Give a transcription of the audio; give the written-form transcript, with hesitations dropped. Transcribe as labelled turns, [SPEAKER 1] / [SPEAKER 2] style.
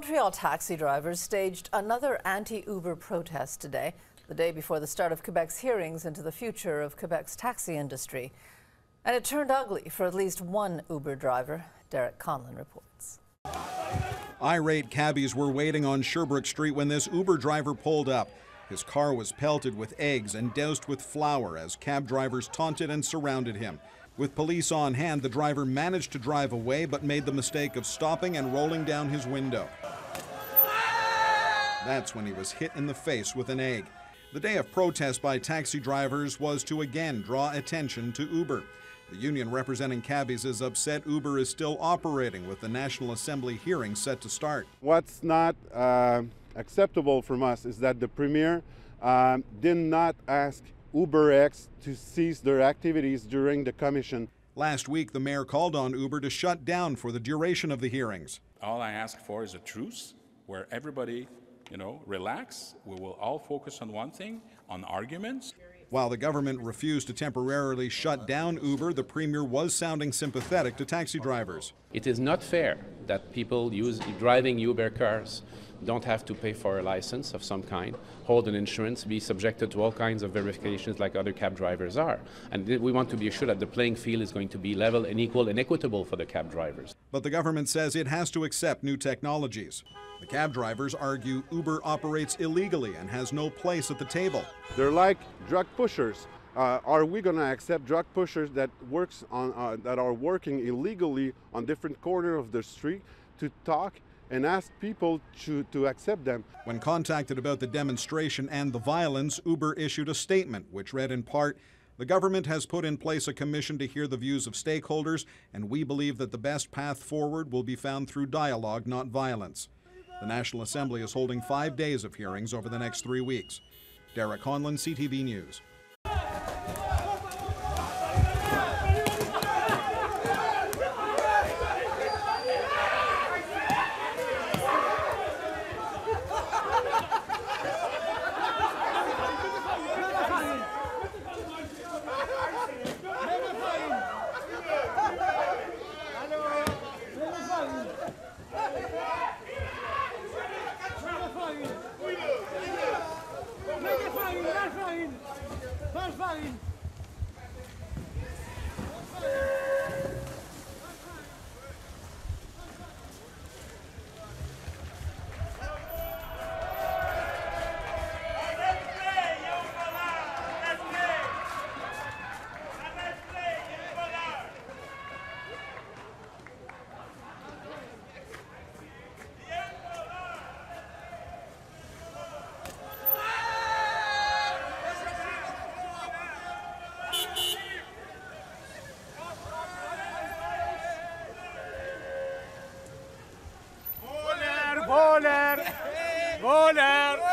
[SPEAKER 1] Montreal taxi drivers staged another anti-Uber protest today, the day before the start of Quebec's hearings into the future of Quebec's taxi industry. And it turned ugly for at least one Uber driver. Derek Conlon reports.
[SPEAKER 2] Irate cabbies were waiting on Sherbrooke Street when this Uber driver pulled up. His car was pelted with eggs and doused with flour as cab drivers taunted and surrounded him. With police on hand, the driver managed to drive away but made the mistake of stopping and rolling down his window. That's when he was hit in the face with an egg. The day of protest by taxi drivers was to again draw attention to Uber. The union representing cabbies is upset Uber is still operating with the National Assembly hearing set to start.
[SPEAKER 3] What's not acceptable from us is that the Premier did not ask UberX to cease their activities during the commission.
[SPEAKER 2] Last week, the mayor called on Uber to shut down for the duration of the hearings.
[SPEAKER 4] All I ask for is a truce where everybody, relax. We will all focus on one thing, on arguments.
[SPEAKER 2] While the government refused to temporarily shut down Uber, the Premier was sounding sympathetic to taxi drivers.
[SPEAKER 5] It is not fair that people driving Uber cars don't have to pay for a license of some kind, hold an insurance, be subjected to all kinds of verifications like other cab drivers are. And we want to be sure that the playing field is going to be level and equal and equitable for the cab drivers.
[SPEAKER 2] But the government says it has to accept new technologies. The cab drivers argue Uber operates illegally and has no place at the table.
[SPEAKER 3] They're like drug pushers. Are we going to accept drug pushers that are working illegally on different corners of the street to talk and ask people to accept them?
[SPEAKER 2] When contacted about the demonstration and the violence, Uber issued a statement which read in part, "The government has put in place a commission to hear the views of stakeholders, and we believe that the best path forward will be found through dialogue, not violence." The National Assembly is holding 5 days of hearings over the next 3 weeks. Derek Conlon, CTV News.
[SPEAKER 6] Voler! Voler!